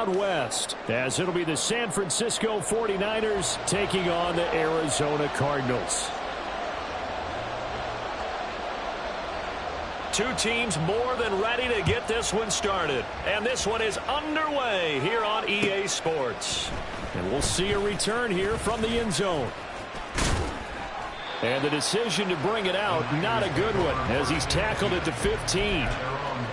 West, as it'll be the San Francisco 49ers taking on the Arizona Cardinals. Two teams more than ready to get this one started. And this one is underway here on EA Sports. And we'll see a return here from the end zone. And the decision to bring it out, not a good one, as he's tackled at the 15.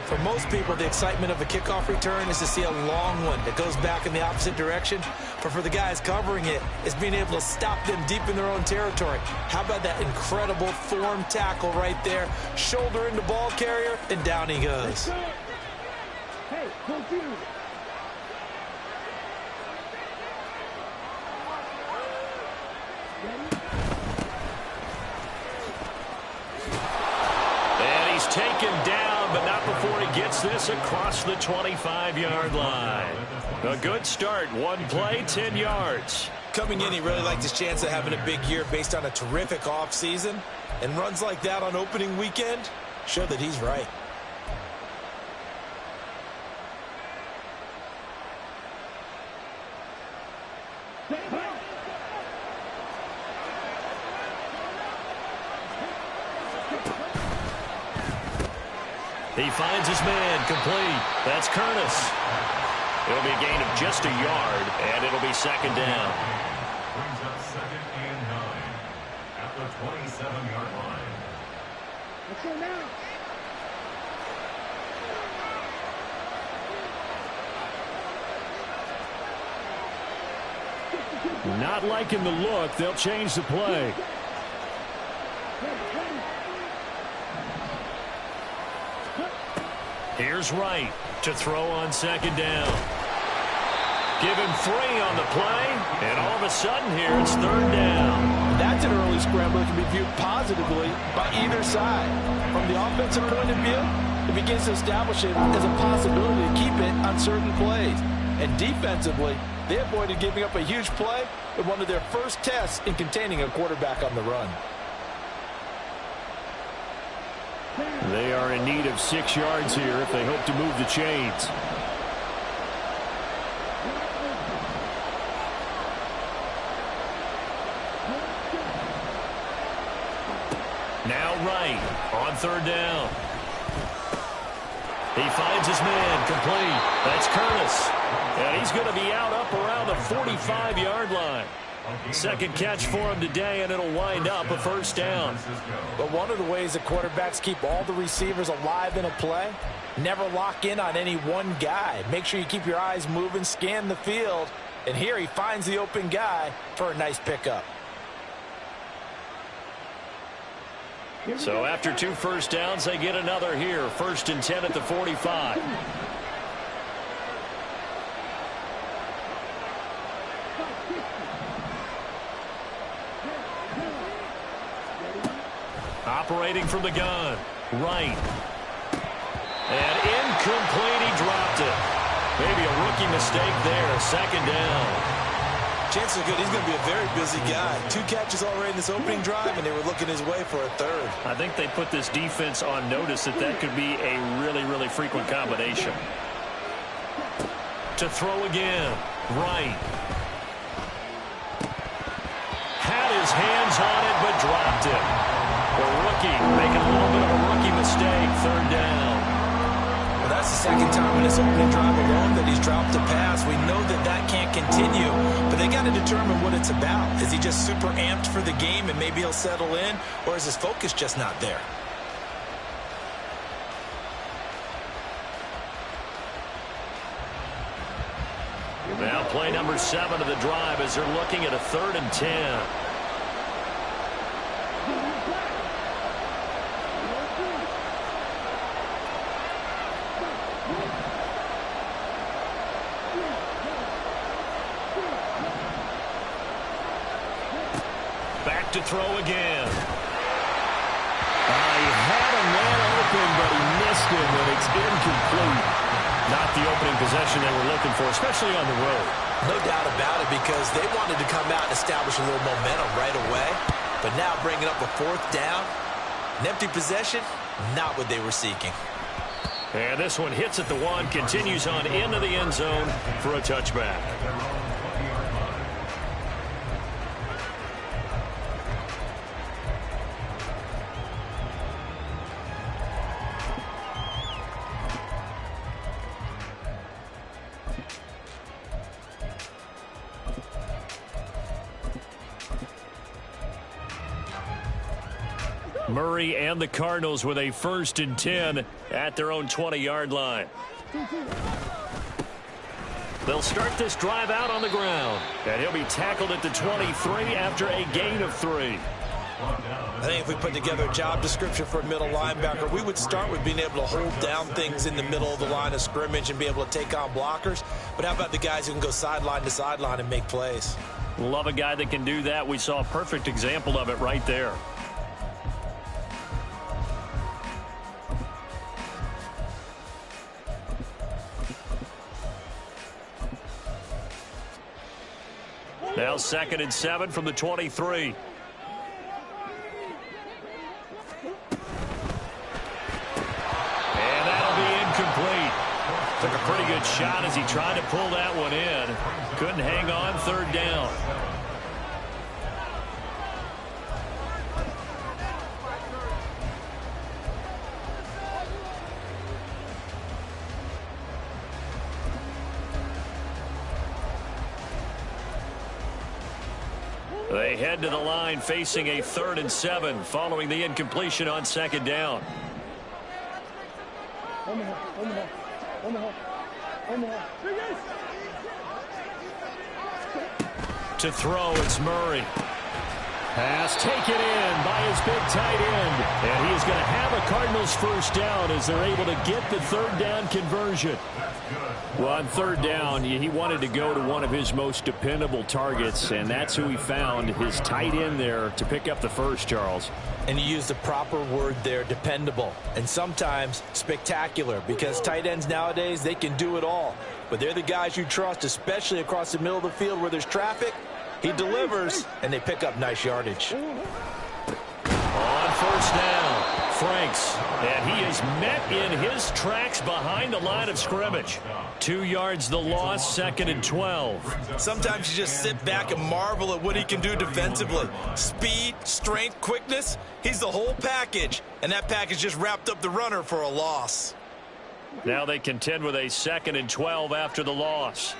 For most people, the excitement of a kickoff return is to see a long one that goes back in the opposite direction. But for the guys covering it, it's being able to stop them deep in their own territory. How about that incredible form tackle right there? Shoulder into ball carrier, and down he goes. Hey, go do. And he's taken down, but not before he gets this across the 25-yard line. A good start. One play, 10 yards. Coming in, he really liked his chance of having a big year based on a terrific offseason. And runs like that on opening weekend show that he's right. He finds his man, complete. That's Curtis. It'll be a gain of just a yard, and it'll be second down. Brings up 2nd and 9 at the 27-yard line. Let's go now. Not liking the look. They'll change the play. Here's Wright to throw on second down. Give him 3 on the play, and all of a sudden here it's third down. That's an early scramble that can be viewed positively by either side. From the offensive point of view, it begins to establish it as a possibility to keep it on certain plays. And defensively, they avoided giving up a huge play with one of their first tests in containing a quarterback on the run. They are in need of 6 yards here if they hope to move the chains. Now Wright on third down. He finds his man, complete. That's Curtis. And he's going to be out up around the 45-yard line. Second catch for him today, and it'll wind up a first down. But one of the ways that quarterbacks keep all the receivers alive in a play, never lock in on any one guy. Make sure you keep your eyes moving, scan the field. And here he finds the open guy for a nice pickup. So after 2 first downs, they get another here. 1st and 10 at the 45. Operating from the gun. Right. And incomplete. He dropped it. Maybe a rookie mistake there. Second down. Chances are good. He's going to be a very busy guy. 2 catches already in this opening drive, and they were looking his way for a third. I think they put this defense on notice that that could be a really, really frequent combination. To throw again. Right. Had his hands on it, but dropped it. The rookie making a little bit of a rookie mistake. Third down. Well, that's the second time in this opening drive alone that he's dropped a pass. We know that that can't continue, but they got to determine what it's about. Is he just super amped for the game and maybe he'll settle in, or is his focus just not there? Now play number 7 of the drive as they're looking at a 3rd and 10. Back to throw again. He had a man open, but he missed him, and it's incomplete. Not the opening possession they were looking for, especially on the road. No doubt about it, because they wanted to come out and establish a little momentum right away. But now bringing up a 4th down, an empty possession, not what they were seeking. And this one hits at the 1, continues on into the end zone for a touchback. Murray and the Cardinals with a 1st and 10 at their own 20-yard line. They'll start this drive out on the ground, and he'll be tackled at the 23 after a gain of 3. I think if we put together a job description for a middle linebacker, we would start with being able to hold down things in the middle of the line of scrimmage and be able to take on blockers. But how about the guys who can go sideline to sideline and make plays? Love a guy that can do that. We saw a perfect example of it right there. Now 2nd and 7 from the 23. And that'll be incomplete. Took a pretty good shot as he tried to pull that one in. Couldn't hang on, 3rd down. They head to the line facing a 3rd and 7 following the incompletion on 2nd down. To throw, it's Murray. Pass taken in by his big tight end. And he is going to have a Cardinals 1st down as they're able to get the 3rd down conversion. Well, on 3rd down, he wanted to go to one of his most dependable targets, and that's who he found, his tight end there, to pick up the 1st, Charles. And you used the proper word there, dependable, and sometimes spectacular, because tight ends nowadays, they can do it all. But they're the guys you trust, especially across the middle of the field where there's traffic. He delivers, and they pick up nice yardage. On 1st down, Franks, and he is met in his tracks behind the line of scrimmage. 2 yards the loss, 2nd and 12. Sometimes you just sit back and marvel at what he can do defensively. Speed, strength, quickness, he's the whole package. And that package just wrapped up the runner for a loss. Now they contend with a 2nd and 12 after the loss.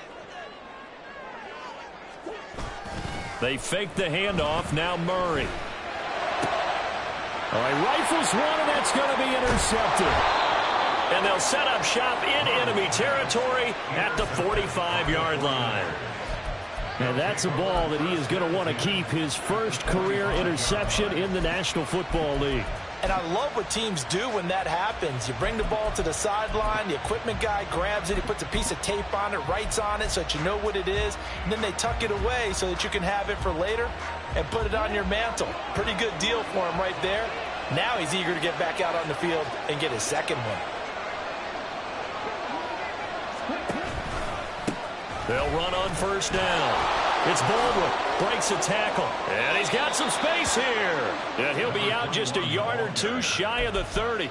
They fake the handoff, now Murray. All right, rifles one, and that's going to be intercepted. And they'll set up shop in enemy territory at the 45-yard line. And that's a ball that he is going to want to keep, his 1st career interception in the National Football League. And I love what teams do when that happens. You bring the ball to the sideline, the equipment guy grabs it, he puts a piece of tape on it, writes on it so that you know what it is, and then they tuck it away so that you can have it for later and put it on your mantle. Pretty good deal for him right there. Now he's eager to get back out on the field and get his 2nd one. They'll run on 1st down. It's Baldwin, breaks a tackle, and he's got some space here. And he'll be out just a yard or 2 shy of the 30.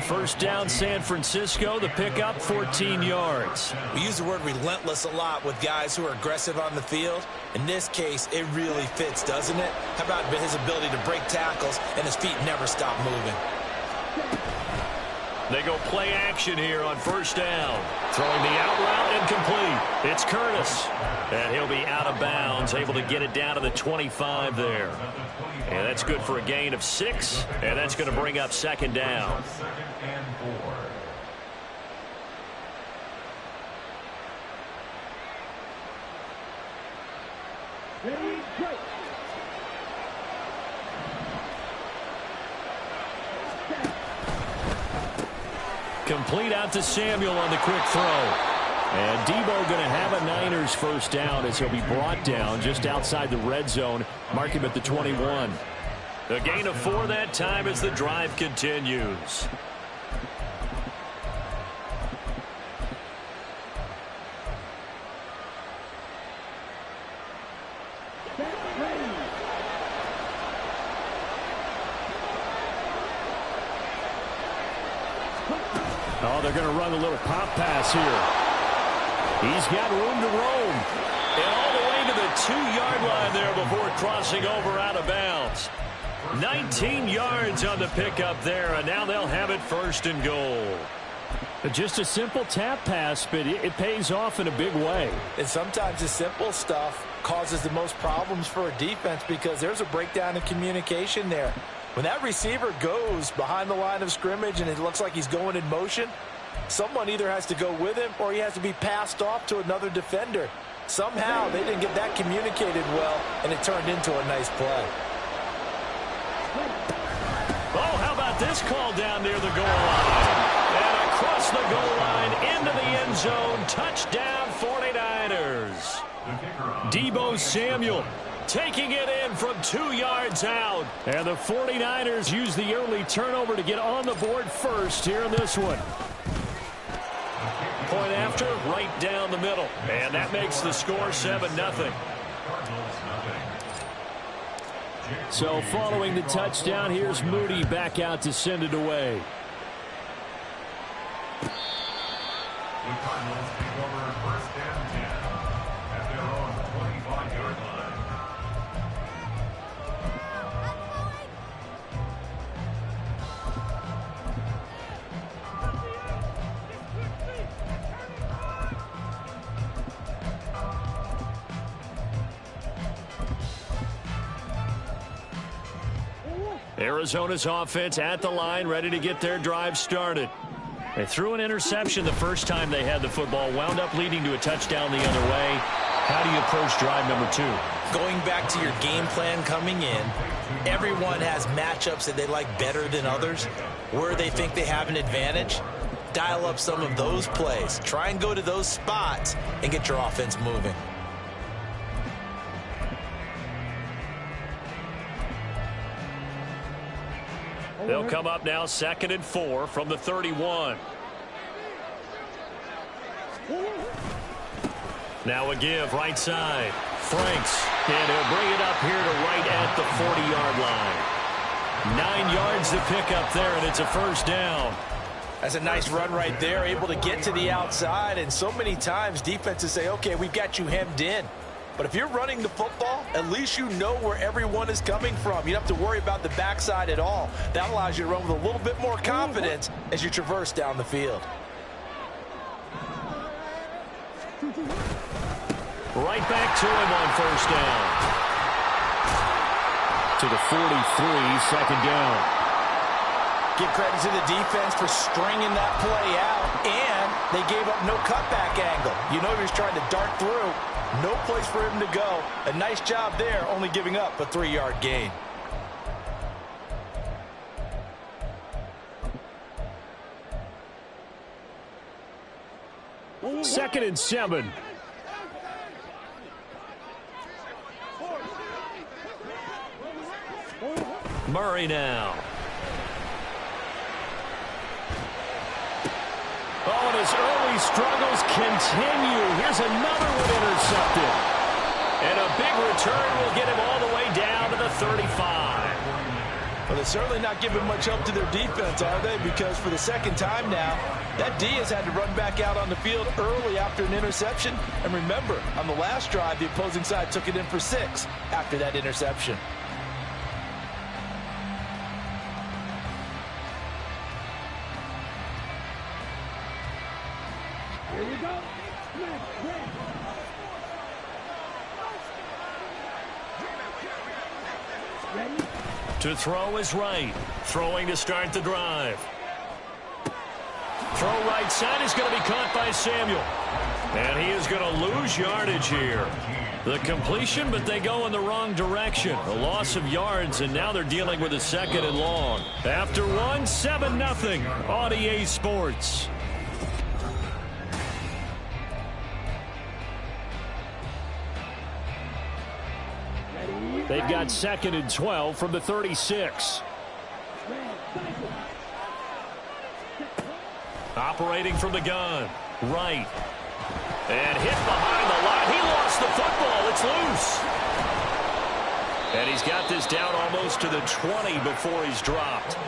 1st down, San Francisco, the pickup, 14 yards. We use the word relentless a lot with guys who are aggressive on the field. In this case, it really fits, doesn't it? How about his ability to break tackles and his feet never stop moving? They go play action here on 1st down. Throwing the out route incomplete. It's Curtis. And he'll be out of bounds, able to get it down to the 25 there. And that's good for a gain of 6. And that's going to bring up 2nd down. 2nd and 4. Ready, go. Complete out to Samuel on the quick throw. And Debo going to have a Niners 1st down as he'll be brought down just outside the red zone. Mark him at the 21. A gain of 4 that time as the drive continues. Oh, they're going to run a little pop pass here. He's got room to roam. And all the way to the 2-yard line there before crossing over out of bounds. 19 yards on the pickup there, and now they'll have it 1st and goal. Just a simple tap pass, but it pays off in a big way. And sometimes the simple stuff causes the most problems for a defense because there's a breakdown in communication there. When that receiver goes behind the line of scrimmage and it looks like he's going in motion, someone either has to go with him or he has to be passed off to another defender. Somehow they didn't get that communicated well, and it turned into a nice play. Oh, how about this call down near the goal line? And across the goal line into the end zone. Touchdown 49ers. Deebo Samuel taking it in from 2 yards out. And the 49ers use the early turnover to get on the board first here in this one. Point after, right down the middle. And that makes the score 7-0. So following the touchdown, here's Moody back out to send it away. The Cardinals take over 1st and 10 at their own 25-yard line. Arizona's offense at the line, ready to get their drive started. They threw an interception the first time they had the football, wound up leading to a touchdown the other way. How do you approach drive number 2? Going back to your game plan coming in, everyone has matchups that they like better than others. Where they think they have an advantage, dial up some of those plays. Try and go to those spots and get your offense moving. They'll come up now 2nd and 4 from the 31. Now a give right side. Franks, and he'll bring it up here to right at the 40-yard line. 9 yards to pick up there, and it's a 1st down. That's a nice run right there, able to get to the outside. And so many times defenses say, okay, we've got you hemmed in. But if you're running the football, at least you know where everyone is coming from. You don't have to worry about the backside at all. That allows you to run with a little bit more confidence as you traverse down the field. Right back to him on 1st down. To the 43, 2nd down. Give credit to the defense for stringing that play out, and they gave up no cutback angle. You know he was trying to dart through. No place for him to go. A nice job there, only giving up a 3-yard gain. Second and 7. Murray now. Oh, and his early struggles continue. Here's another one intercepted. And a big return will get him all the way down to the 35. Well, they're certainly not giving much help to their defense, are they? Because for the 2nd time now, that D has had to run back out on the field early after an interception. And remember, on the last drive, the opposing side took it in for 6 after that interception. Here we go. Ready? To throw is right. Throwing to start the drive. Throw right side is going to be caught by Samuel. And he is going to lose yardage here. The completion, but they go in the wrong direction. A loss of yards, and now they're dealing with a 2nd and long. After 7-0 on EA Sports. They've got 2nd and 12 from the 36. Operating from the gun. Right. And hit behind the line. He lost the football. It's loose. And he's got this down almost to the 20 before he's dropped.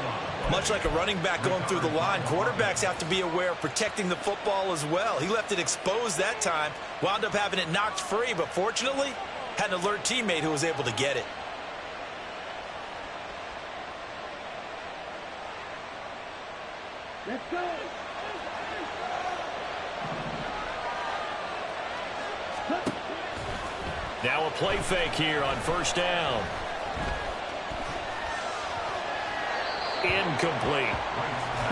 Much like a running back going through the line, quarterbacks have to be aware of protecting the football as well. He left it exposed that time, wound up having it knocked free, but fortunately, had an alert teammate who was able to get it. Let's go. Now a play fake here on first down. Incomplete.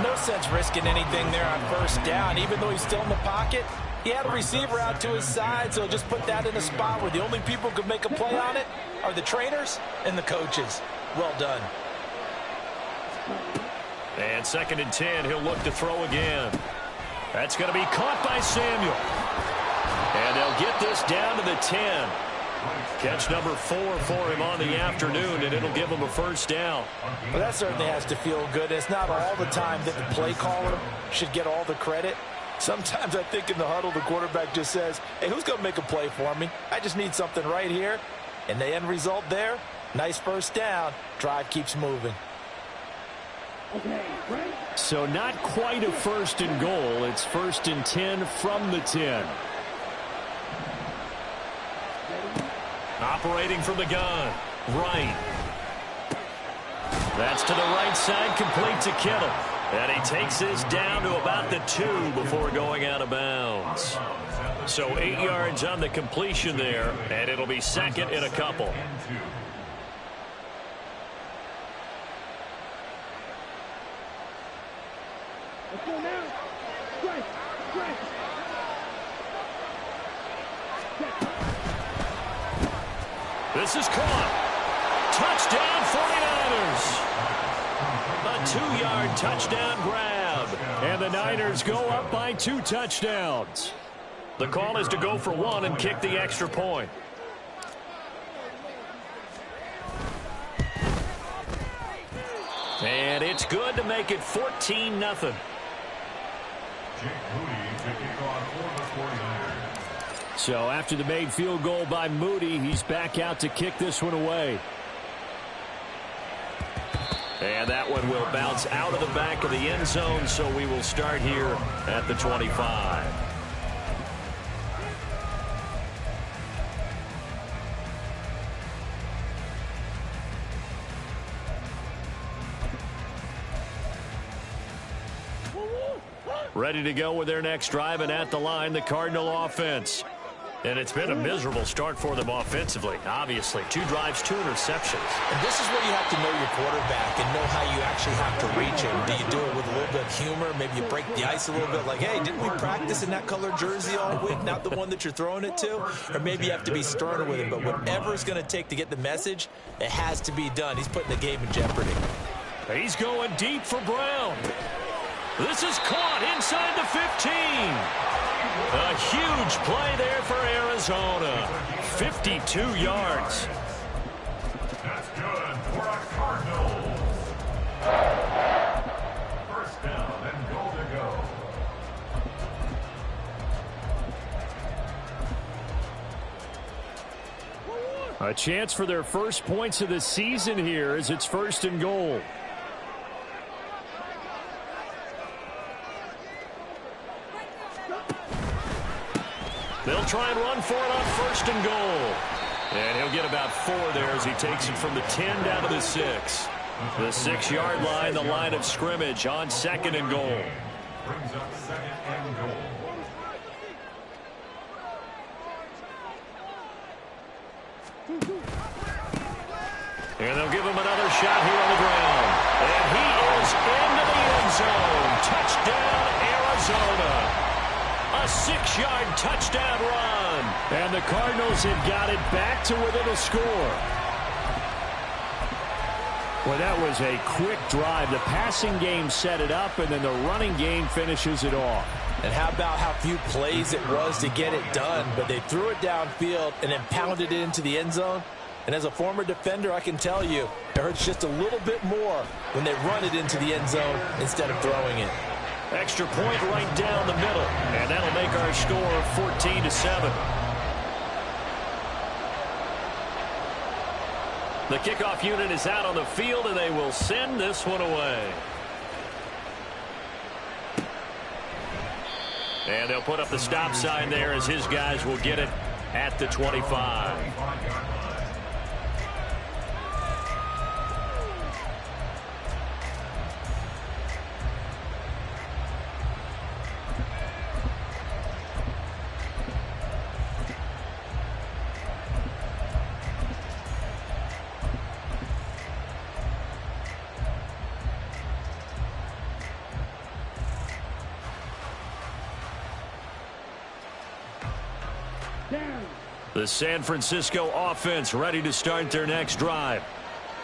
No sense risking anything there on first down. Even though he's still in the pocket, he had a receiver out to his side, so just put that in a spot where the only people who could make a play on it are the trainers and the coaches. Well done. And 2nd and 10, he'll look to throw again. That's going to be caught by Samuel. And they'll get this down to the 10. Catch number 4 for him on the afternoon, and it'll give him a first down. Well, that certainly has to feel good. It's not all the time that the play caller should get all the credit. Sometimes I think in the huddle, the quarterback just says, hey, who's going to make a play for me? I just need something right here. And the end result there, nice first down. Drive keeps moving. So not quite a 1st and goal. It's 1st and 10 from the 10. Operating from the gun. Right. That's to the right side, complete to Kittle. And he takes this down to about the 2 before going out of bounds. So 8 yards on the completion there, and it'll be 2nd and a couple. Let's go now. Strike. Strike. This is caught. Touchdown 49ers. A 2-yard touchdown grab. And the Niners go up by 2 touchdowns. The call is to go for 1 and kick the extra point. And it's good to make it 14-0. So after the made field goal by Moody, he's back out to kick this one away. And that one will bounce out of the back of the end zone, so we will start here at the 25. Ready to go with their next drive, and at the line, the Cardinal offense. And it's been a miserable start for them offensively, obviously. 2 drives, 2 interceptions. And this is where you have to know your quarterback and know how you actually have to reach him. Do you do it with a little bit of humor? Maybe you break the ice a little bit like, hey, didn't we practice in that colored jersey all week, not the one that you're throwing it to? Or maybe you have to be sterner with him. But whatever it's going to take to get the message, it has to be done. He's putting the game in jeopardy. He's going deep for Brown. This is caught inside the 15. A huge play there for Arizona. 52 yards. That's good for a Cardinals. First down and goal to go. A chance for their first points of the season here as it's 1st and goal. They'll try and run for it on 1st and goal. And he'll get about 4 there as he takes it from the 10 down to the 6. The 6-yard line, the line of scrimmage on 2nd and goal. Brings up 2nd and goal. And they'll give him another shot here on the ground. And he is into the end zone. Touchdown, Arizona. A 6-yard touchdown run. And the Cardinals have got it back to within a score. Well, that was a quick drive. The passing game set it up, and then the running game finishes it off. And how about how few plays it was to get it done, but they threw it downfield and then pounded it into the end zone. And as a former defender, I can tell you, it hurts just a little bit more when they run it into the end zone instead of throwing it. Extra point right down the middle, and that'll make our score 14-7. The kickoff unit is out on the field, and they will send this one away. And they'll put up the stop sign there as his guys will get it at the 25. The San Francisco offense ready to start their next drive.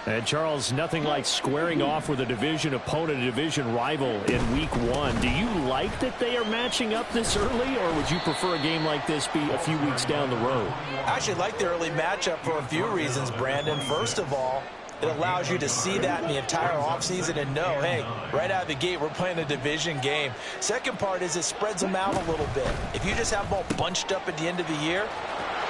And, Charles, nothing like squaring off with a division opponent, a division rival in Week 1. Do you like that they are matching up this early, or would you prefer a game like this be a few weeks down the road? I actually like the early matchup for a few reasons, Brandon. First of all, it allows you to see that in the entire offseason and know, hey, right out of the gate, we're playing a division game. Second part is it spreads them out a little bit. If you just have them all bunched up at the end of the year,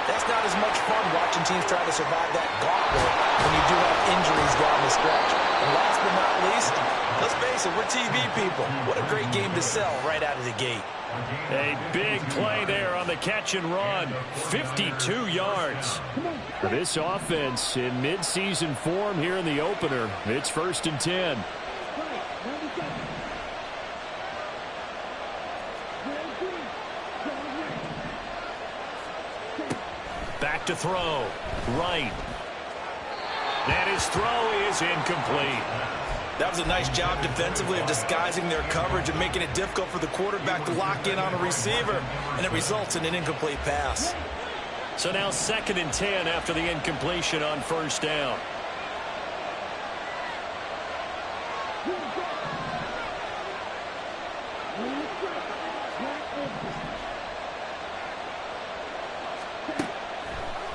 that's not as much fun watching teams try to survive that gauntlet when you do have injuries down the stretch. And last but not least, let's face it, we're TV people. What a great game to sell right out of the gate. A big play there on the catch and run. 52 yards. For this offense in midseason form here in the opener, it's 1st and 10. Back to throw. Right. And his throw is incomplete. That was a nice job defensively of disguising their coverage and making it difficult for the quarterback to lock in on a receiver, and it results in an incomplete pass. So now 2nd and 10 after the incompletion on 1st down.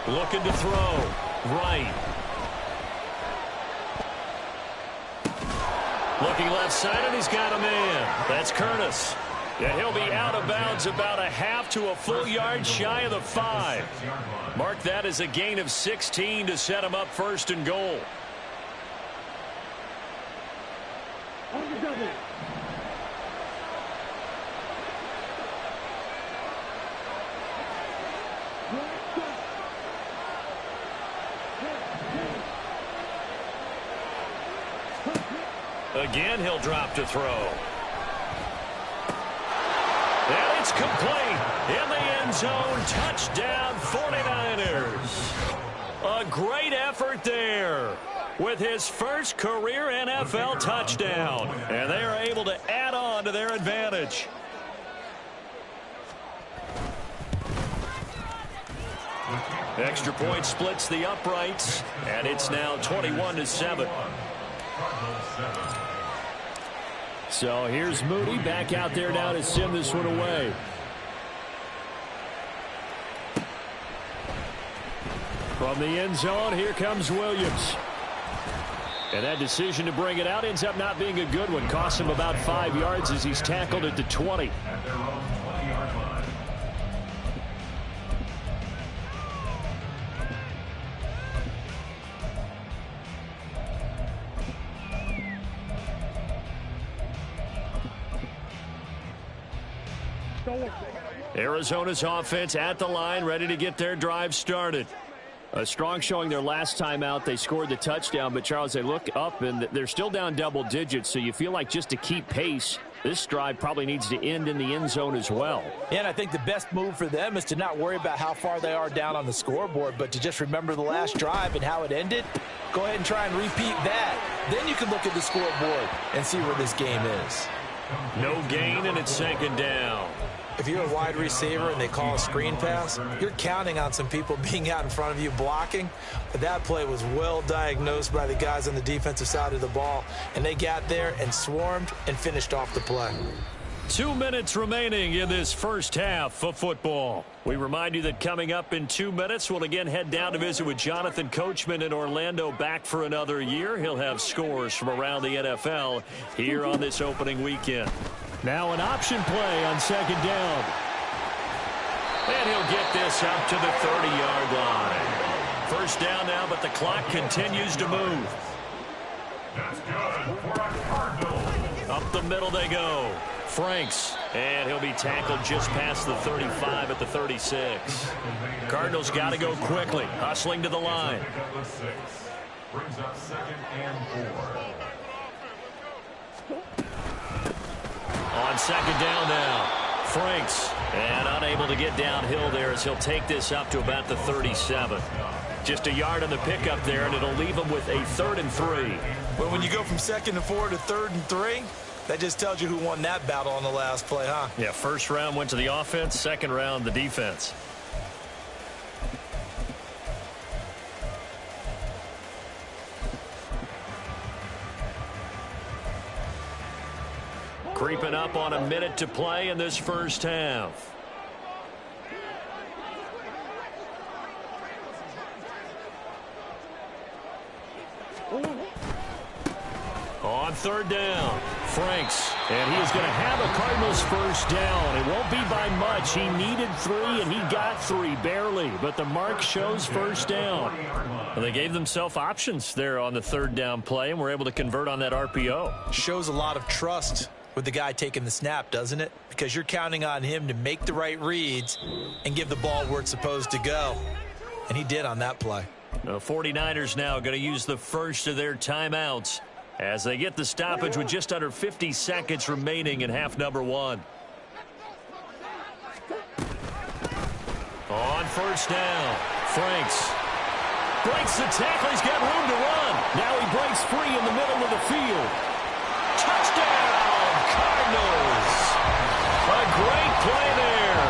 Looking to throw. Right. Looking left side, and he's got a man. That's Curtis. And he'll be out of bounds about a half to a full yard shy of the 5. Mark that as a gain of 16 to set him up 1st and goal. Again, he'll drop to throw. And it's complete. In the end zone, touchdown 49ers. A great effort there with his first career NFL touchdown. And they are able to add on to their advantage. Extra point splits the uprights, and it's now 21-7. So here's Moody back out there now to send this one away. From the end zone, here comes Williams. And that decision to bring it out ends up not being a good one. Costs him about 5 yards as he's tackled at the 20. Arizona's offense at the line, ready to get their drive started. A strong showing their last time out. They scored the touchdown, but, Charles, they look up, and they're still down double digits, so you feel like just to keep pace, this drive probably needs to end in the end zone as well. And I think the best move for them is to not worry about how far they are down on the scoreboard, but to just remember the last drive and how it ended. Go ahead and try and repeat that. Then you can look at the scoreboard and see where this game is. No gain, and it's 2nd down. If you're a wide receiver and they call a screen pass, you're counting on some people being out in front of you blocking. But that play was well diagnosed by the guys on the defensive side of the ball. And they got there and swarmed and finished off the play. 2 minutes remaining in this first half of football. We remind you that coming up in 2 minutes, we'll again head down to visit with Jonathan Coachman in Orlando, back for another year. He'll have scores from around the NFL here on this opening weekend. Now an option play on 2nd down. And he'll get this up to the 30-yard line. First down now, but the clock continues to move. That's good for a Cardinal. Up the middle they go. Franks, and he'll be tackled just past the 35 at the 36. Cardinals got to go quickly, hustling to the line. Brings up 2nd and 4. On 2nd down now, Franks, and unable to get downhill there as he'll take this up to about the 37. Just a yard on the pickup there, and it'll leave him with a 3rd and 3. Well, when you go from 2nd and 4 to 3rd and 3, that just tells you who won that battle on the last play, huh? Yeah, first round went to the offense, second round the defense. Creeping up on a minute to play in this first half. On 3rd down, Franks, and he is going to have a Cardinals first down. It won't be by much. He needed 3, and he got 3, barely. But the mark shows first down. Well, they gave themselves options there on the 3rd down play, and were able to convert on that RPO. Shows a lot of trust with the guy taking the snap, doesn't it? Because you're counting on him to make the right reads and give the ball where it's supposed to go. And he did on that play. The 49ers now going to use the first of their timeouts as they get the stoppage with just under 50 seconds remaining in half number 1. On 1st down, Franks breaks the tackle. He's got room to run. Now he breaks free in the middle of the field. Touchdown, Cardinals. A great play there.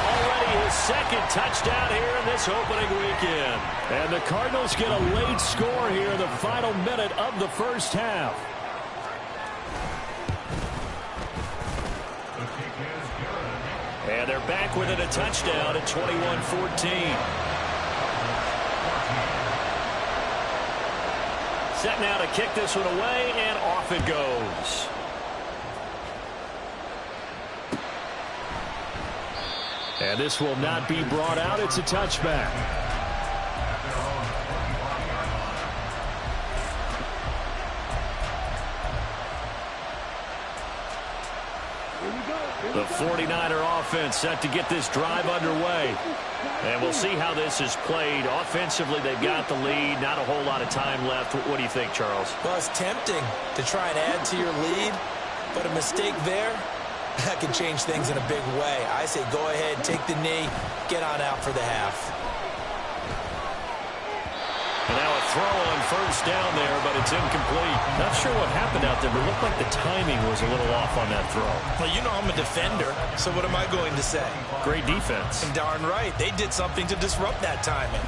Already his 2nd touchdown here in this opening weekend. And the Cardinals get a late score here in the final minute of the first half. And they're back within a touchdown at 21-14. Set now to kick this one away, and off it goes. And this will not be brought out. It's a touchback. The 49er offense set to get this drive underway. And we'll see how this is played. Offensively, they've got the lead. Not a whole lot of time left. What do you think, Charles? Well, it's tempting to try and add to your lead, but a mistake there, that can change things in a big way. I say go ahead, take the knee, get on out for the half. And now a throw on first down there, but it's incomplete. Not sure what happened out there, but it looked like the timing was a little off on that throw. Well, you know I'm a defender, so what am I going to say? Great defense. And darn right, they did something to disrupt that timing.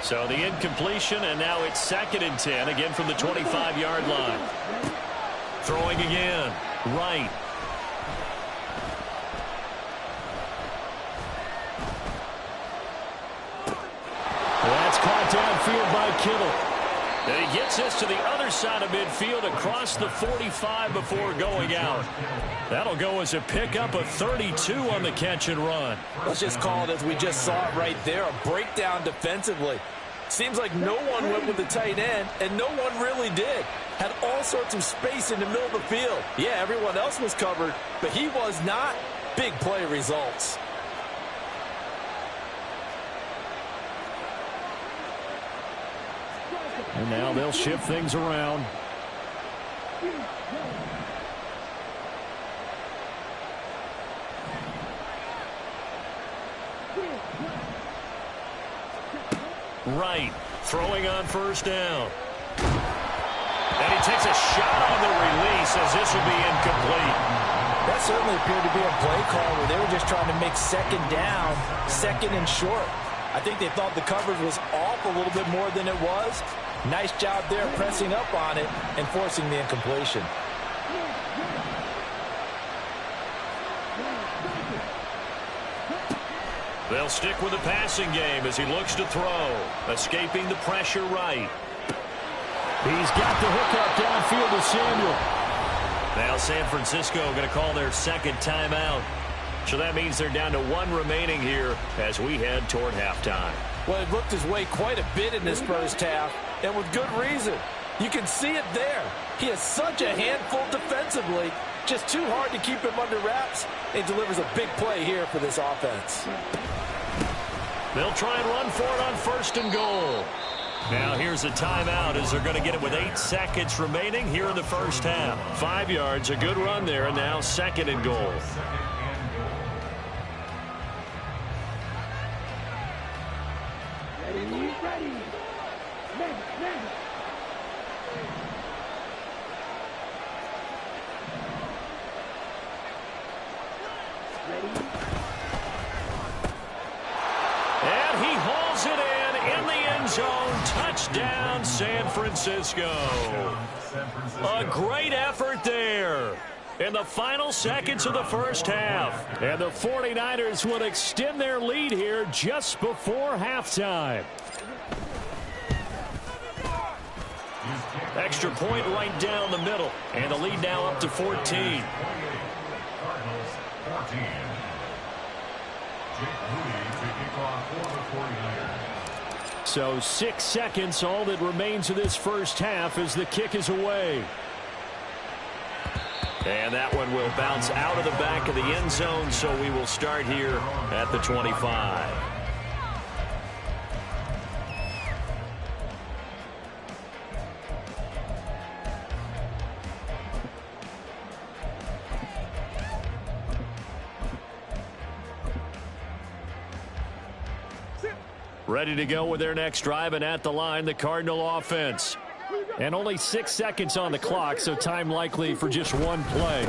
So the incompletion, and now it's 2nd and 10, again from the 25-yard line. Throwing again, right. That's caught downfield by Kittle. And he gets this to the other side of midfield across the 45 before going out. That'll go as a pickup of 32 on the catch and run. Let's just call it as we just saw it right there, a breakdown defensively. Seems like no one went with the tight end, and no one really did. Had all sorts of space in the middle of the field. Yeah, everyone else was covered, but he was not. Big play results. And now they'll shift things around. Right, throwing on first down. And he takes a shot on the release as this will be incomplete. That certainly appeared to be a play call where they were just trying to make 2nd down, 2nd and short. I think they thought the coverage was off a little bit more than it was. Nice job there pressing up on it and forcing the incompletion. They'll stick with the passing game as he looks to throw. Escaping the pressure right. He's got the hookup downfield to Samuel. Now San Francisco going to call their second timeout. So that means they're down to 1 remaining here as we head toward halftime. Well, he looked his way quite a bit in this first half, and with good reason. You can see it there. He is such a handful defensively. Just too hard to keep him under wraps. He delivers a big play here for this offense. They'll try and run for it on 1st and goal. Now here's a timeout as they're going to get it with 8 seconds remaining here in the first half. 5 yards, a good run there, and now 2nd and goal. Ready. Next. And he hauls it in the end zone. Touchdown, San Francisco. A great effort there in the final seconds of the first half. And the 49ers will extend their lead here just before halftime. Extra point right down the middle. And the lead now up to 14. Cardinals 14. So 6 seconds, all that remains of this first half as the kick is away. And that one will bounce out of the back of the end zone, so we will start here at the 25. Ready to go with their next drive, and at the line, the Cardinal offense. And only 6 seconds on the clock, so time likely for just one play.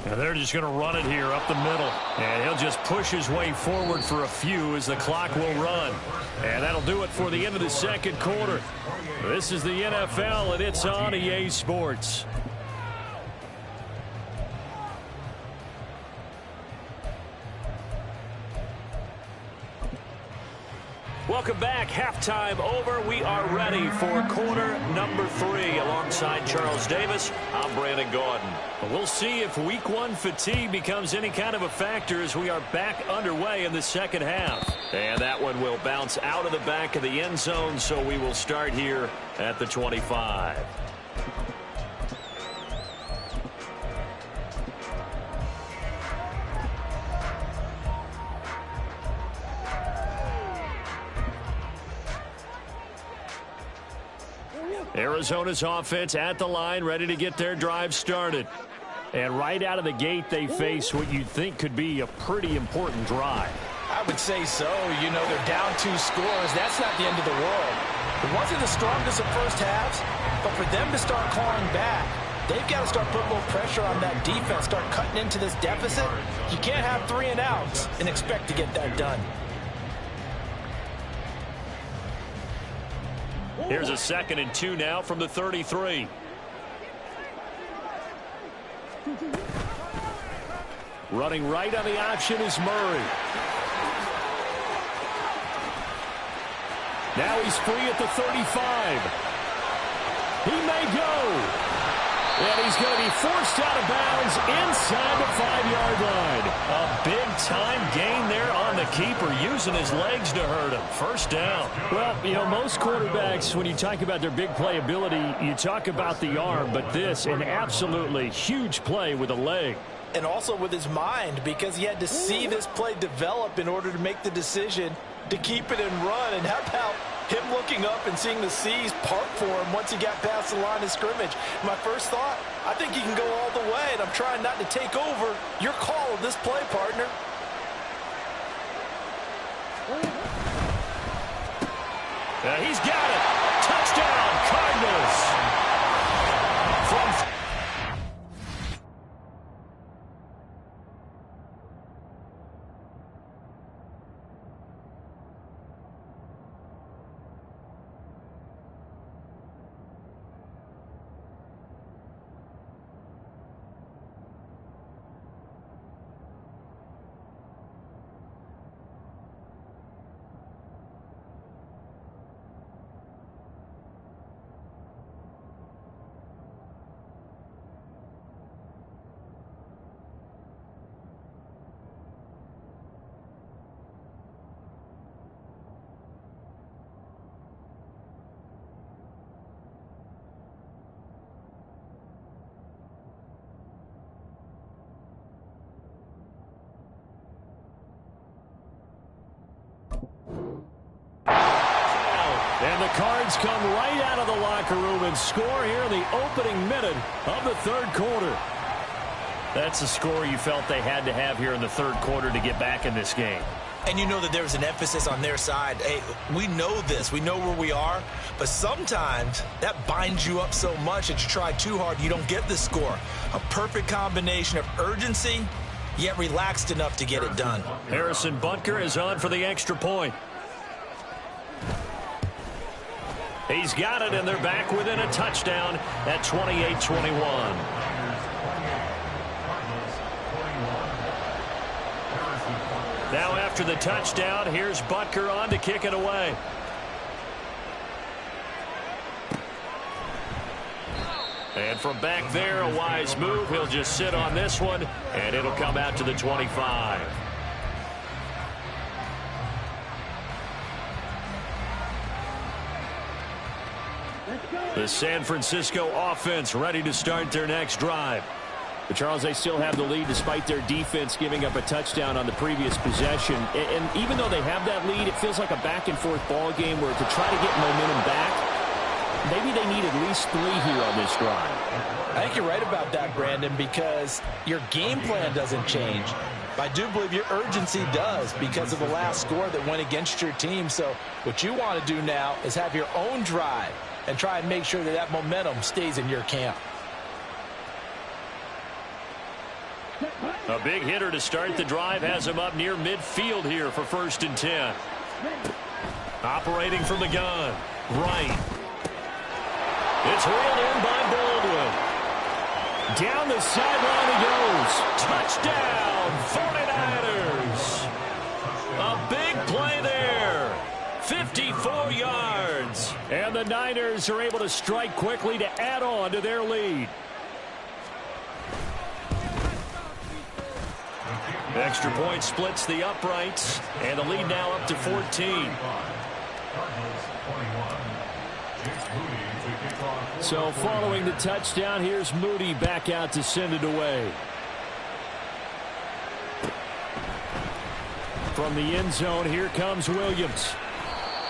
And they're just going to run it here up the middle. And he'll just push his way forward for a few as the clock will run. And that'll do it for the end of the second quarter. This is the NFL, and it's on EA Sports. Welcome back. Halftime over. We are ready for quarter number 3. Alongside Charles Davis, I'm Brandon Gaudin. We'll see if week 1 fatigue becomes any kind of a factor as we are back underway in the second half. And that one will bounce out of the back of the end zone, so we will start here at the 25. Arizona's offense at the line, ready to get their drive started. And right out of the gate, they face what you'd think could be a pretty important drive. I would say so. You know, they're down 2 scores. That's not the end of the world. It wasn't the strongest of first halves, but for them to start clawing back, they've got to start putting a little pressure on that defense, start cutting into this deficit. You can't have 3 and outs and expect to get that done. Here's a 2nd and 2 now from the 33. Running right on the option is Murray. Now he's free at the 35. He may go. And he's going to be forced out of bounds inside the 5-yard line. A big-time gain there on the keeper, using his legs to hurt him. First down. Well, you know, most quarterbacks, when you talk about their big playability, you talk about the arm, but this, an absolutely huge play with a leg. And also with his mind, because he had to see this play develop in order to make the decision to keep it and run. And how about him looking up and seeing the seas part for him once he got past the line of scrimmage? My first thought, I think he can go all the way, and I'm trying not to take over your call of this play, partner. He's got it. Touchdown, Cardinals. From the Cards come right out of the locker room and score here in the opening minute of the third quarter. That's the score you felt they had to have here in the third quarter to get back in this game. And you know that there was an emphasis on their side. Hey, we know this. We know where we are. But sometimes that binds you up so much that you try too hard, you don't get the score. A perfect combination of urgency, yet relaxed enough to get it done. Harrison Butker is on for the extra point. He's got it, and they're back within a touchdown at 28-21. Now after the touchdown, here's Butker on to kick it away. And from back there, a wise move. He'll just sit on this one, and it'll come out to the 25. The San Francisco offense ready to start their next drive. But Charles, they still have the lead despite their defense giving up a touchdown on the previous possession. And even though they have that lead, it feels like a back-and-forth ball game where to try to get momentum back, maybe they need at least 3 here on this drive. I think you're right about that, Brandon, because your game plan doesn't change. But I do believe your urgency does because of the last score that went against your team. So what you want to do now is have your own drive and try and make sure that that momentum stays in your camp. A big hitter to start the drive has him up near midfield here for 1st and 10. Operating from the gun. Right. It's reeled in by Baldwin. Down the sideline he goes. Touchdown, 49ers. A big play there. 54 yards. And the Niners are able to strike quickly to add on to their lead. Extra point splits the uprights, and the lead now up to 14. So following the touchdown, here's Moody back out to send it away. From the end zone, here comes Williams.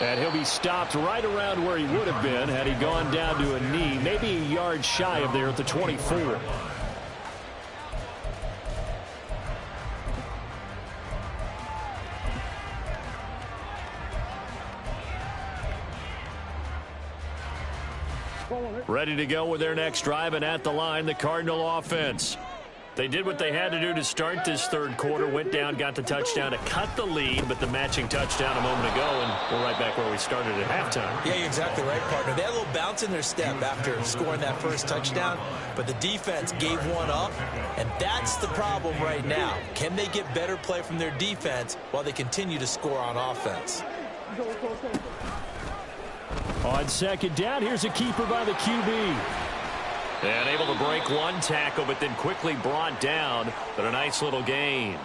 And he'll be stopped right around where he would have been had he gone down to a knee, maybe a yard shy of there at the 24. Ready to go with their next drive, and at the line, the Cardinal offense. They did what they had to do to start this third quarter, went down, got the touchdown to cut the lead, but the matching touchdown a moment ago, and we're right back where we started at halftime. Yeah, you're exactly right, partner. They had a little bounce in their step after scoring that first touchdown, but the defense gave one up, and that's the problem right now. Can they get better play from their defense while they continue to score on offense? On second down, here's a keeper by the QB. And able to break one tackle, but then quickly brought down. But a nice little gain.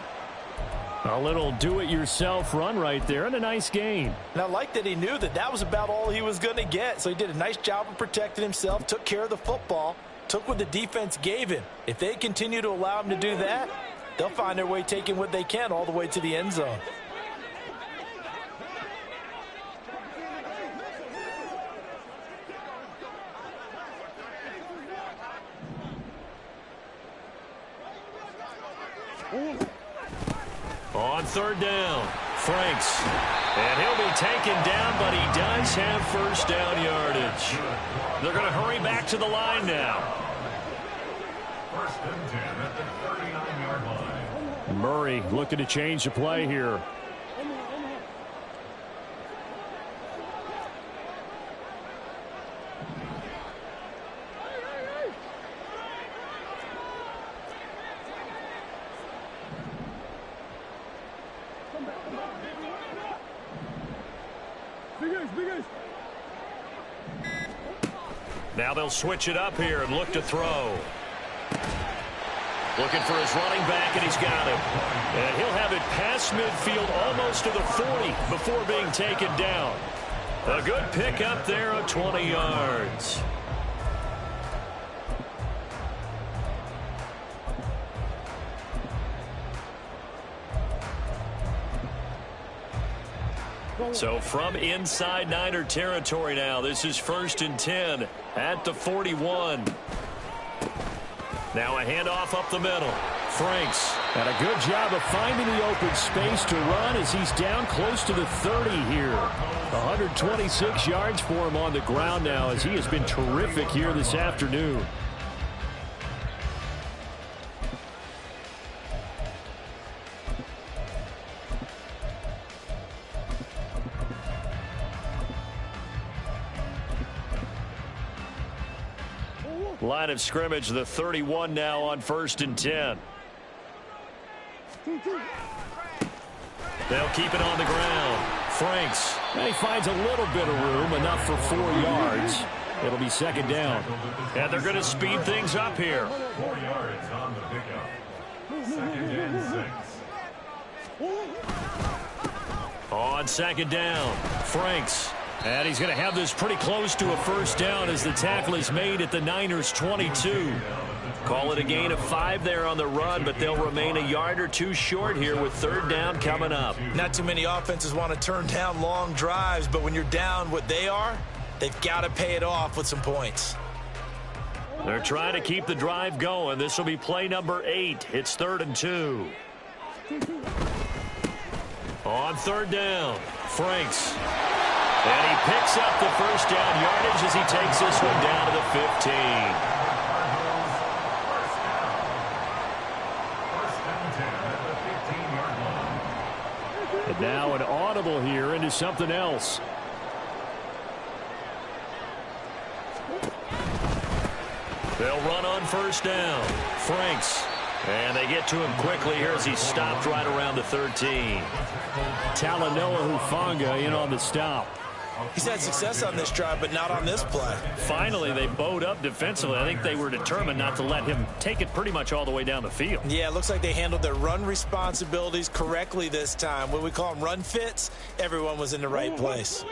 A little do-it-yourself run right there, and a nice gain. And I like that he knew that that was about all he was going to get. So he did a nice job of protecting himself, took care of the football, took what the defense gave him. If they continue to allow him to do that, they'll find their way taking what they can all the way to the end zone. On third down, Franks. And he'll be taken down, but he does have first down yardage. They're going to hurry back to the line now. 1st and 10 at the 39-yard line. Murray looking to change the play here. Now they'll switch it up here and look to throw. Looking for his running back, and he's got him. And he'll have it past midfield almost to the 40 before being taken down. A good pick up there of 20 yards. So from inside Niner territory now, this is 1st and 10 at the 41. Now a handoff up the middle. Franks. And a good job of finding the open space to run as he's down close to the 30 here. 126 yards for him on the ground now as he has been terrific here this afternoon. Line of scrimmage, the 31 now on 1st and 10. They'll keep it on the ground. Franks. And he finds a little bit of room, enough for 4 yards. It'll be 2nd down. And they're going to speed things up here. 4 yards on the pickup. 2nd and 6. On 2nd down, Franks. And he's going to have this pretty close to a 1st down as the tackle is made at the Niners' 22. Call it a gain of 5 there on the run, but they'll remain a yard or 2 short here with 3rd down coming up. Not too many offenses want to turn down long drives, but when you're down what they are, they've got to pay it off with some points. They're trying to keep the drive going. This will be play number 8. It's 3rd and 2. On 3rd down, Franks. And he picks up the 1st down yardage as he takes this one down to the 15. And now an audible here into something else. They'll run on 1st down. Franks. And they get to him quickly here as he stopped right around the 13. Talanoa Hufanga in on the stop. He's had success on this drive, but not on this play. Finally, they bowed up defensively. I think they were determined not to let him take it pretty much all the way down the field. Yeah, it looks like they handled their run responsibilities correctly this time. When we call them run fits, everyone was in the right place.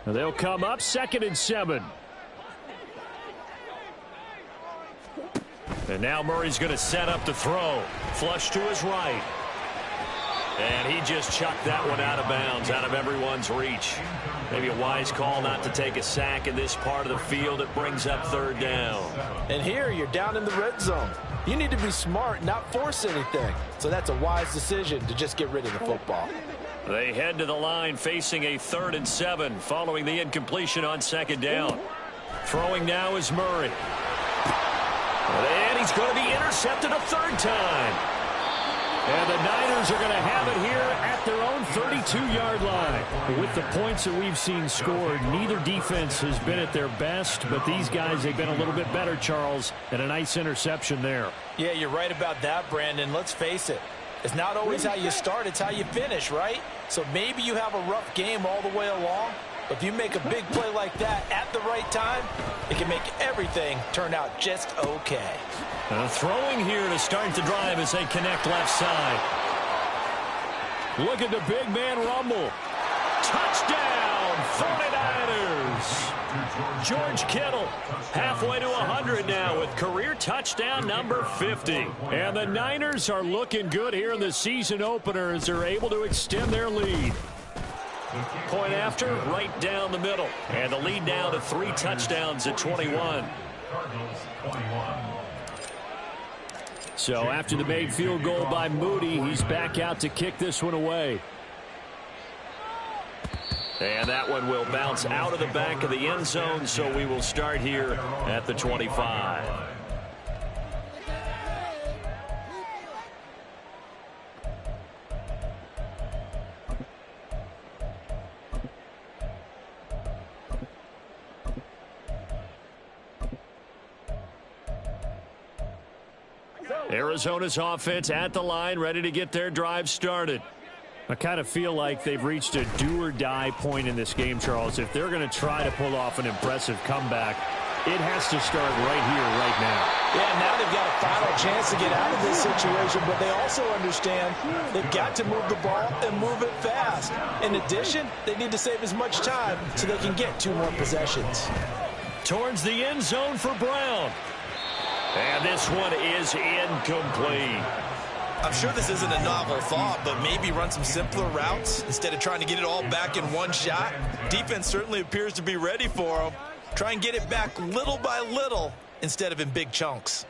They'll come up 2nd and 7. And now Murray's going to set up the throw. Flush to his right. And he just chucked that one out of bounds, out of everyone's reach. Maybe a wise call not to take a sack in this part of the field. It brings up 3rd down. And here you're down in the red zone. You need to be smart, not force anything. So that's a wise decision to just get rid of the football. They head to the line facing a 3rd and 7 following the incompletion on 2nd down. Throwing now is Murray. And he's going to be intercepted a 3rd time. And the Niners are going to have it here at their own 32-yard line. With the points that we've seen scored, neither defense has been at their best, but these guys, they've been a little bit better, Charles, and a nice interception there. Yeah, you're right about that, Brandon. Let's face it. It's not always how you start, it's how you finish, right? So maybe you have a rough game all the way along, but if you make a big play like that at the right time, it can make everything turn out just okay. Throwing here to start the drive as they connect left side. Look at the big man rumble. Touchdown, 49ers. George Kittle halfway to 100 now with career touchdown number 50. And the Niners are looking good here in the season opener as they're able to extend their lead. Point after, right down the middle. And the lead now to 3 touchdowns at 21. So after the made field goal by Moody, he's back out to kick this one away. And that one will bounce out of the back of the end zone, so we will start here at the 25. Arizona's offense at the line, ready to get their drive started. I kind of feel like they've reached a do-or-die point in this game, Charles. If they're going to try to pull off an impressive comeback, it has to start right here, right now. Yeah, now they've got a final chance to get out of this situation, but they also understand they've got to move the ball and move it fast. In addition, they need to save as much time so they can get 2 more possessions. Towards the end zone for Brown. And this one is incomplete. I'm sure this isn't a novel thought, but maybe run some simpler routes instead of trying to get it all back in one shot. Defense certainly appears to be ready for them. Try and get it back little by little instead of in big chunks.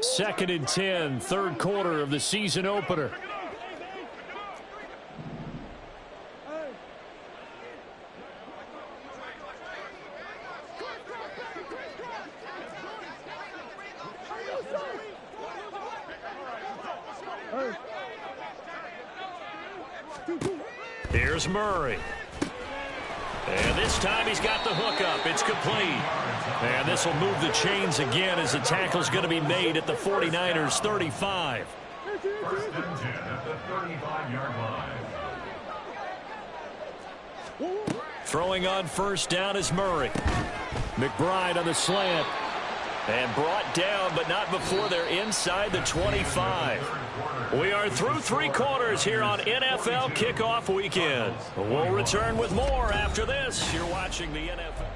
Second and 10, third quarter of the season opener. Here's Murray. And this time he's got the hookup. It's complete. And this will move the chains again as the tackle's going to be made at the 49ers 35. First and 10 at the 35-yard line. Throwing on first down is Murray. McBride on the slant. And brought down, but not before they're inside the 25. We are through three quarters here on NFL Kickoff Weekend. We'll return with more after this. You're watching the NFL.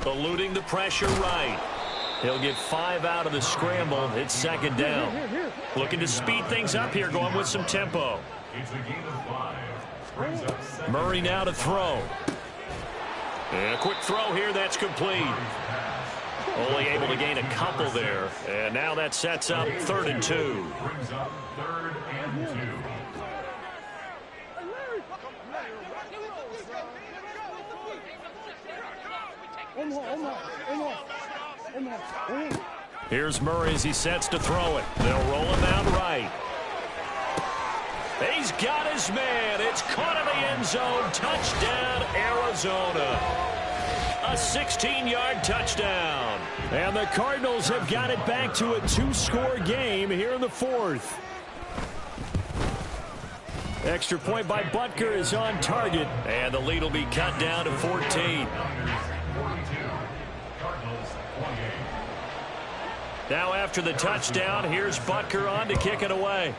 Eluding the pressure right. He'll get 5 out of the scramble. It's second down. Looking to speed things up here, going with some tempo. It's a gain of 5. Brings up 7. Murray now to throw. And a quick throw here, that's complete. Only able to gain a couple there. And now that sets up 3rd and 2. Brings up 3rd and 2. Here's Murray as he sets to throw it. They'll roll him out right. He's got his man. It's caught in the end zone. Touchdown, Arizona. A 16-yard touchdown. And the Cardinals have got it back to a 2-score game here in the 4th. Extra point by Butker is on target. And the lead will be cut down to 14. Now after the touchdown, here's Butker on to kick it away.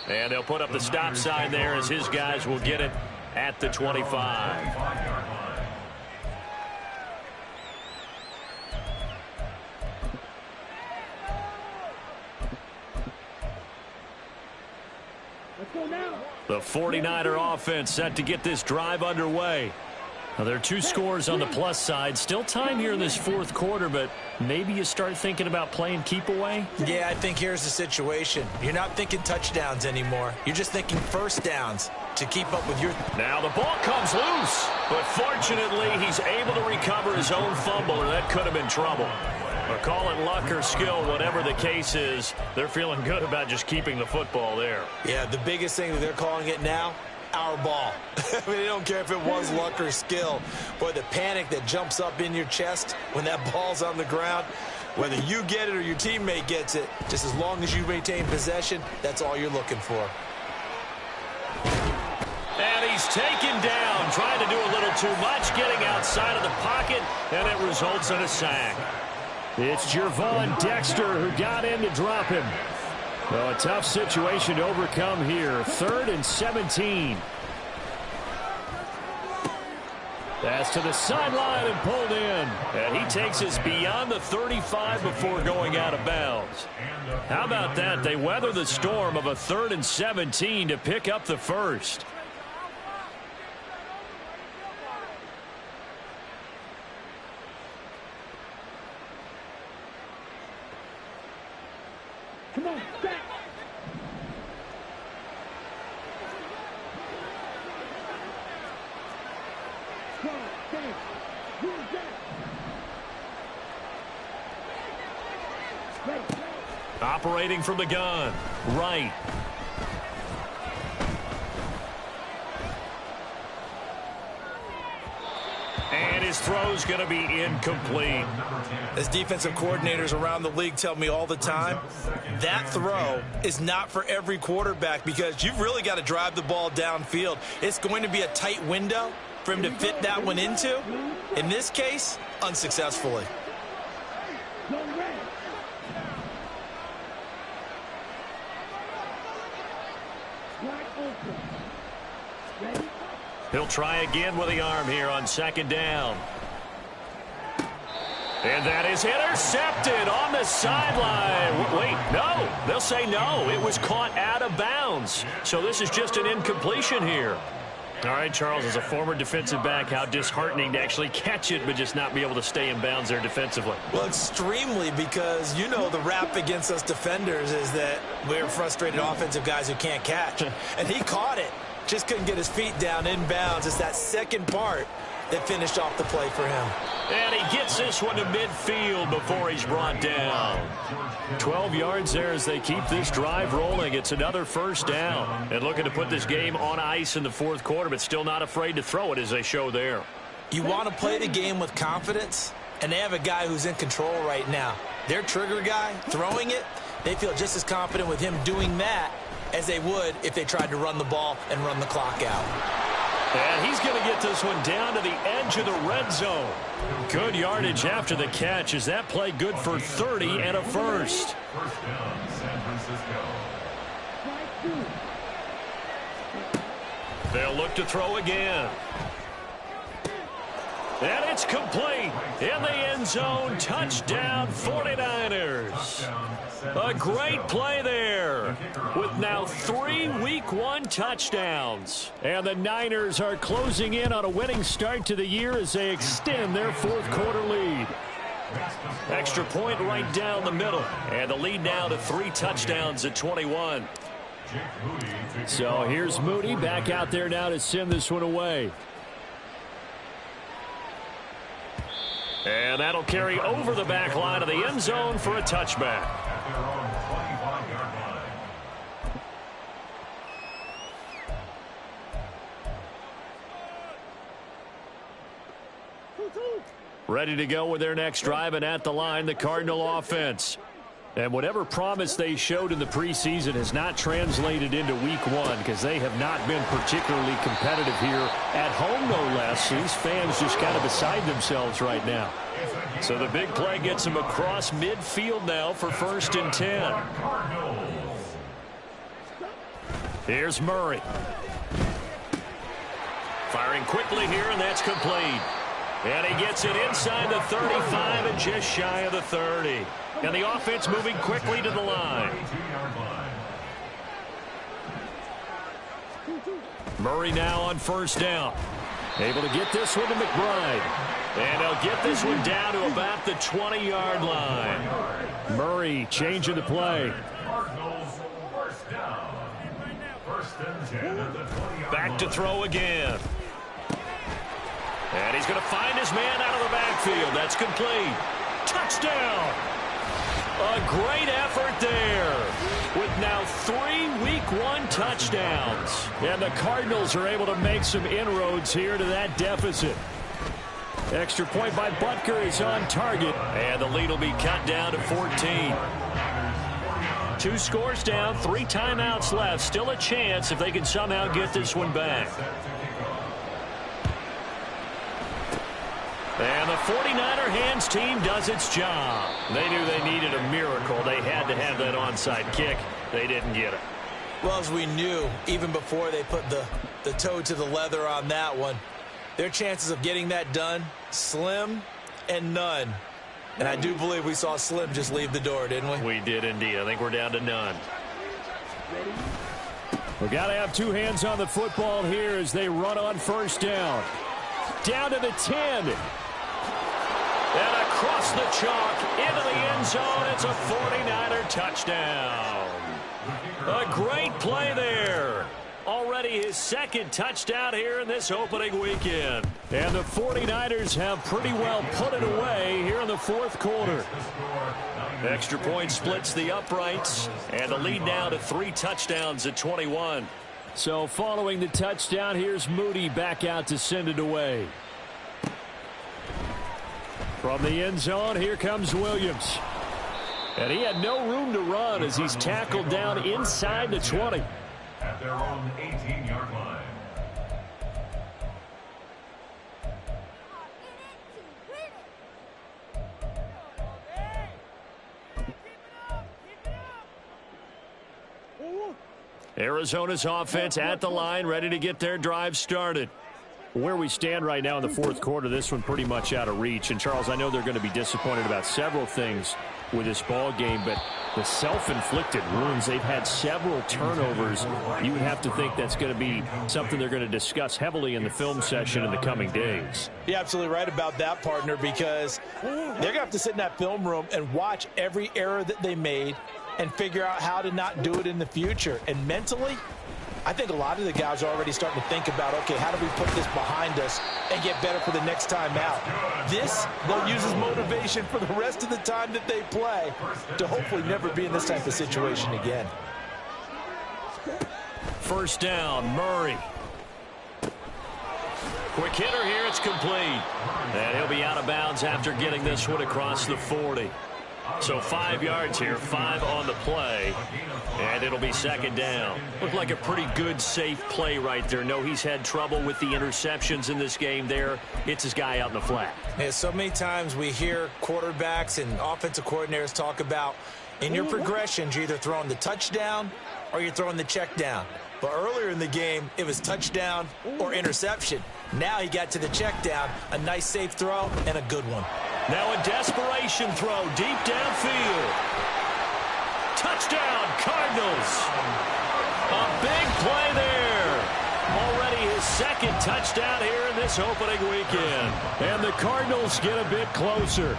And they'll put up the stop sign there as his guys will get it at the 25. The 49er offense set to get this drive underway. Now, there are 2 scores on the plus side. Still time here in this 4th quarter, but maybe you start thinking about playing keep away? Yeah, I think here's the situation. You're not thinking touchdowns anymore. You're just thinking first downs to keep up with your... Now the ball comes loose, but fortunately he's able to recover his own fumble, or that could have been trouble. But call it luck or skill, whatever the case is, they're feeling good about just keeping the football there. Yeah, the biggest thing that they're calling it now, our ball. I mean, they don't care if it was luck or skill. Boy, the panic that jumps up in your chest when that ball's on the ground, whether you get it or your teammate gets it, just as long as you maintain possession, that's all you're looking for. And he's taken down, trying to do a little too much, getting outside of the pocket, and it results in a sack. It's Gervon Dexter who got in to drop him. Well, a tough situation to overcome here. 3rd and 17. Pass to the sideline and pulled in. And he takes us beyond the 35 before going out of bounds. How about that? They weather the storm of a 3rd and 17 to pick up the first. Come on, back. Operating from the gun. Right. And his throw's going to be incomplete. As defensive coordinators around the league tell me all the time, that throw is not for every quarterback because you've really got to drive the ball downfield. It's going to be a tight window for him to fit that one into. In this case, unsuccessfully. He'll try again with the arm here on second down. And that is intercepted on the sideline. Wait, no. They'll say no. It was caught out of bounds. So this is just an incompletion here. All right, Charles, as a former defensive back, how disheartening to actually catch it but just not be able to stay in bounds there defensively. Well, extremely, because you know the rap against us defenders is that we're frustrated offensive guys who can't catch. And he caught it. Just couldn't get his feet down in bounds. It's that second part that finished off the play for him. And he gets this one to midfield before he's brought down. 12 yards there as they keep this drive rolling. It's another first down. And looking to put this game on ice in the fourth quarter, but still not afraid to throw it as they show there. You want to play the game with confidence, and they have a guy who's in control right now. Their trigger guy, throwing it, they feel just as confident with him doing that as they would if they tried to run the ball and run the clock out. And he's going to get this one down to the edge of the red zone. Good yardage after the catch. Is that play good for 30 and a first? First down, San Francisco. They'll look to throw again. And it's complete. In the end zone, touchdown 49ers. A great play there with now 3 Week 1 touchdowns. And the Niners are closing in on a winning start to the year as they extend their fourth quarter lead. Extra point right down the middle. And the lead now to 3 touchdowns at 21. So here's Moody back out there now to send this one away. And that'll carry over the back line of the end zone for a touchback. Ready to go with their next drive, and at the line, the Cardinal offense. And whatever promise they showed in the preseason has not translated into Week 1 because they have not been particularly competitive here at home, no less. These fans just kind of beside themselves right now. So the big play gets them across midfield now for 1st and 10. Here's Murray. Firing quickly here, and that's complete. And he gets it inside the 35 and just shy of the 30. And the offense moving quickly to the line. Murray now on 1st down. Able to get this one to McBride. And he'll get this one down to about the 20-yard line. Murray changing the play. Back to throw again. And he's going to find his man out of the backfield. That's complete. Touchdown. A great effort there with now 3 Week 1 touchdowns. And the Cardinals are able to make some inroads here to that deficit. Extra point by Butker is on target. And the lead will be cut down to 14. 2 scores down, 3 timeouts left. Still a chance if they can somehow get this one back. And the 49er hands team does its job. They knew they needed a miracle. They had to have that onside kick. They didn't get it. Well, as we knew, even before they put the toe to the leather on that one, their chances of getting that done, slim and none. And I do believe we saw Slim just leave the door, didn't we? We did indeed. I think we're down to none. We've got to have 2 hands on the football here as they run on 1st down. Down to the 10. And across the chalk into the end zone. It's a 49er touchdown. A great play there. Already his 2nd touchdown here in this opening weekend. And the 49ers have pretty well put it away here in the 4th quarter. Extra point splits the uprights. And the lead now to 3 touchdowns at 21. So following the touchdown, here's Moody back out to send it away. From the end zone, here comes Williams. And he had no room to run as he's tackled down inside the 20. At their own 18-yard line. Arizona's offense at the line, ready to get their drive started. Where we stand right now in the fourth quarter, this one pretty much out of reach. And, Charles, I know they're going to be disappointed about several things with this ball game, but the self-inflicted wounds, they've had several turnovers. You would have to think that's going to be something they're going to discuss heavily in the film session in the coming days. You're absolutely right about that, partner, because they're going to have to sit in that film room and watch every error that they made and figure out how to not do it in the future. And mentally, I think a lot of the guys are already starting to think about, okay, how do we put this behind us and get better for the next time out? This, they'll use as motivation for the rest of the time that they play to hopefully never be in this type of situation again. First down, Murray. Quick hitter here, it's complete. And he'll be out of bounds after getting this one across the 40. So 5 yards here, 5 on the play, and it'll be second down. Looked like a pretty good, safe play right there. No, he's had trouble with the interceptions in this game there. Hits his guy out in the flat. Yeah, so many times we hear quarterbacks and offensive coordinators talk about in your progressions, you're either throwing the touchdown or you're throwing the check down. But earlier in the game, it was touchdown or interception. Now he got to the check down, a nice safe throw, and a good one. Now a desperation throw deep downfield. Touchdown, Cardinals. A big play there. Already his second touchdown here in this opening weekend. And the Cardinals get a bit closer.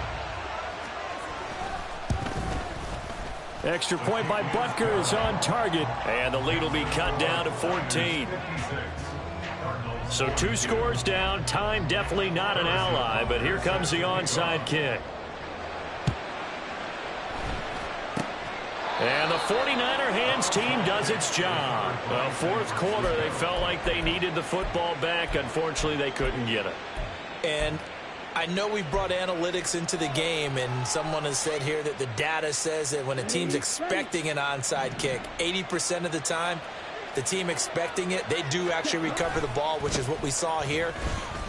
Extra point by Butker is on target. And the lead will be cut down to 14. So 2 scores down. Time definitely not an ally, but here comes the onside kick. And the 49er hands team does its job. The fourth quarter, they felt like they needed the football back. Unfortunately, they couldn't get it. And I know we brought analytics into the game, and someone has said here that the data says that when a team's expecting an onside kick, 80% of the time, the team expecting it, they do actually recover the ball, which is what we saw here.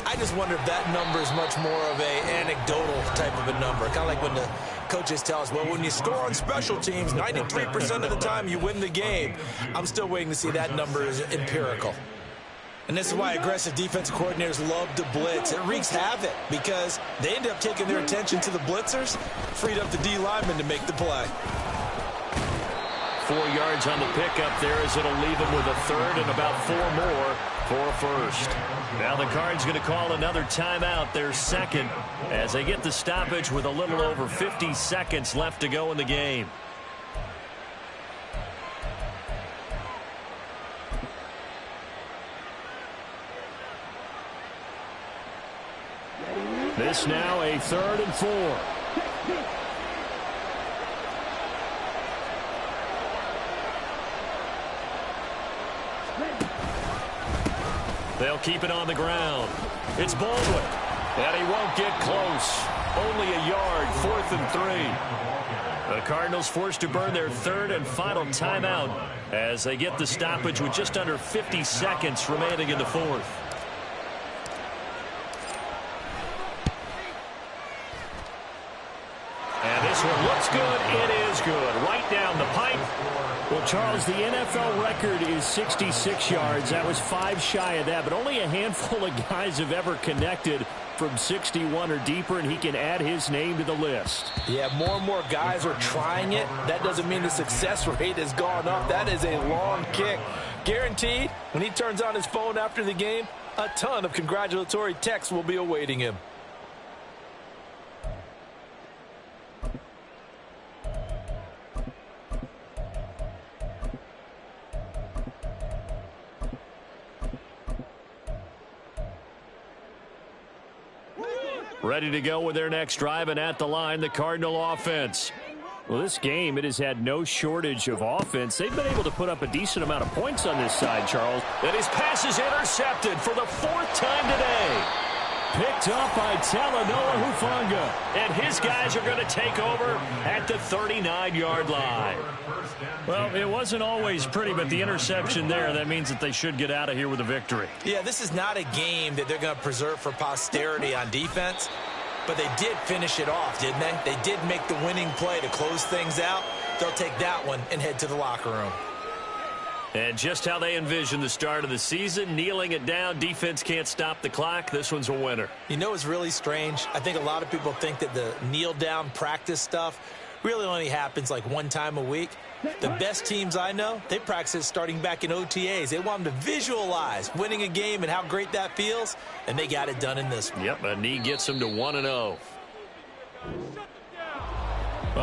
I just wonder if that number is much more of an anecdotal type of a number. Kind of like when the coaches tell us, well, when you score on special teams, 93% of the time you win the game. I'm still waiting to see that number is empirical. And this is why aggressive defensive coordinators love to blitz. It wreaks havoc because they end up taking their attention to the blitzers, freed up the D lineman to make the play. 4 yards on the pickup there as it'll leave him with a third and about 4 more for a first. Now the Cards going to call another timeout, their second, as they get the stoppage with a little over 50 seconds left to go in the game. This now a 3rd and 4. They'll keep it on the ground. It's Baldwin. And he won't get close. Only a yard, 4th and 3. The Cardinals forced to burn their 3rd and final timeout as they get the stoppage with just under 50 seconds remaining in the 4th. And this one looks good. It is good. Right down the pipe. Well, Charles, the NFL record is 66 yards. That was 5 shy of that, but only a handful of guys have ever connected from 61 or deeper, and he can add his name to the list. Yeah, more and more guys are trying it. That doesn't mean the success rate has gone up. That is a long kick. Guaranteed, when he turns on his phone after the game, a ton of congratulatory texts will be awaiting him. Ready to go with their next drive, and at the line, the Cardinal offense. Well, this game, it has had no shortage of offense. They've been able to put up a decent amount of points on this side, Charles. And his pass is intercepted for the 4th time today. picked up by Talanoa Hufanga. And his guys are going to take over at the 39-yard line. Well, it wasn't always pretty, but the interception there, that means that they should get out of here with a victory. Yeah, this is not a game that they're going to preserve for posterity on defense, but they did finish it off, didn't they? They did make the winning play to close things out. They'll take that one and head to the locker room. And just how they envision the start of the season, kneeling it down, defense can't stop the clock. This one's a winner. You know what's really strange? I think a lot of people think that the kneel-down practice stuff really only happens like one time a week. The best teams I know, they practice it starting back in OTAs. They want them to visualize winning a game and how great that feels, and they got it done in this one. Yep, a knee gets them to 1-0.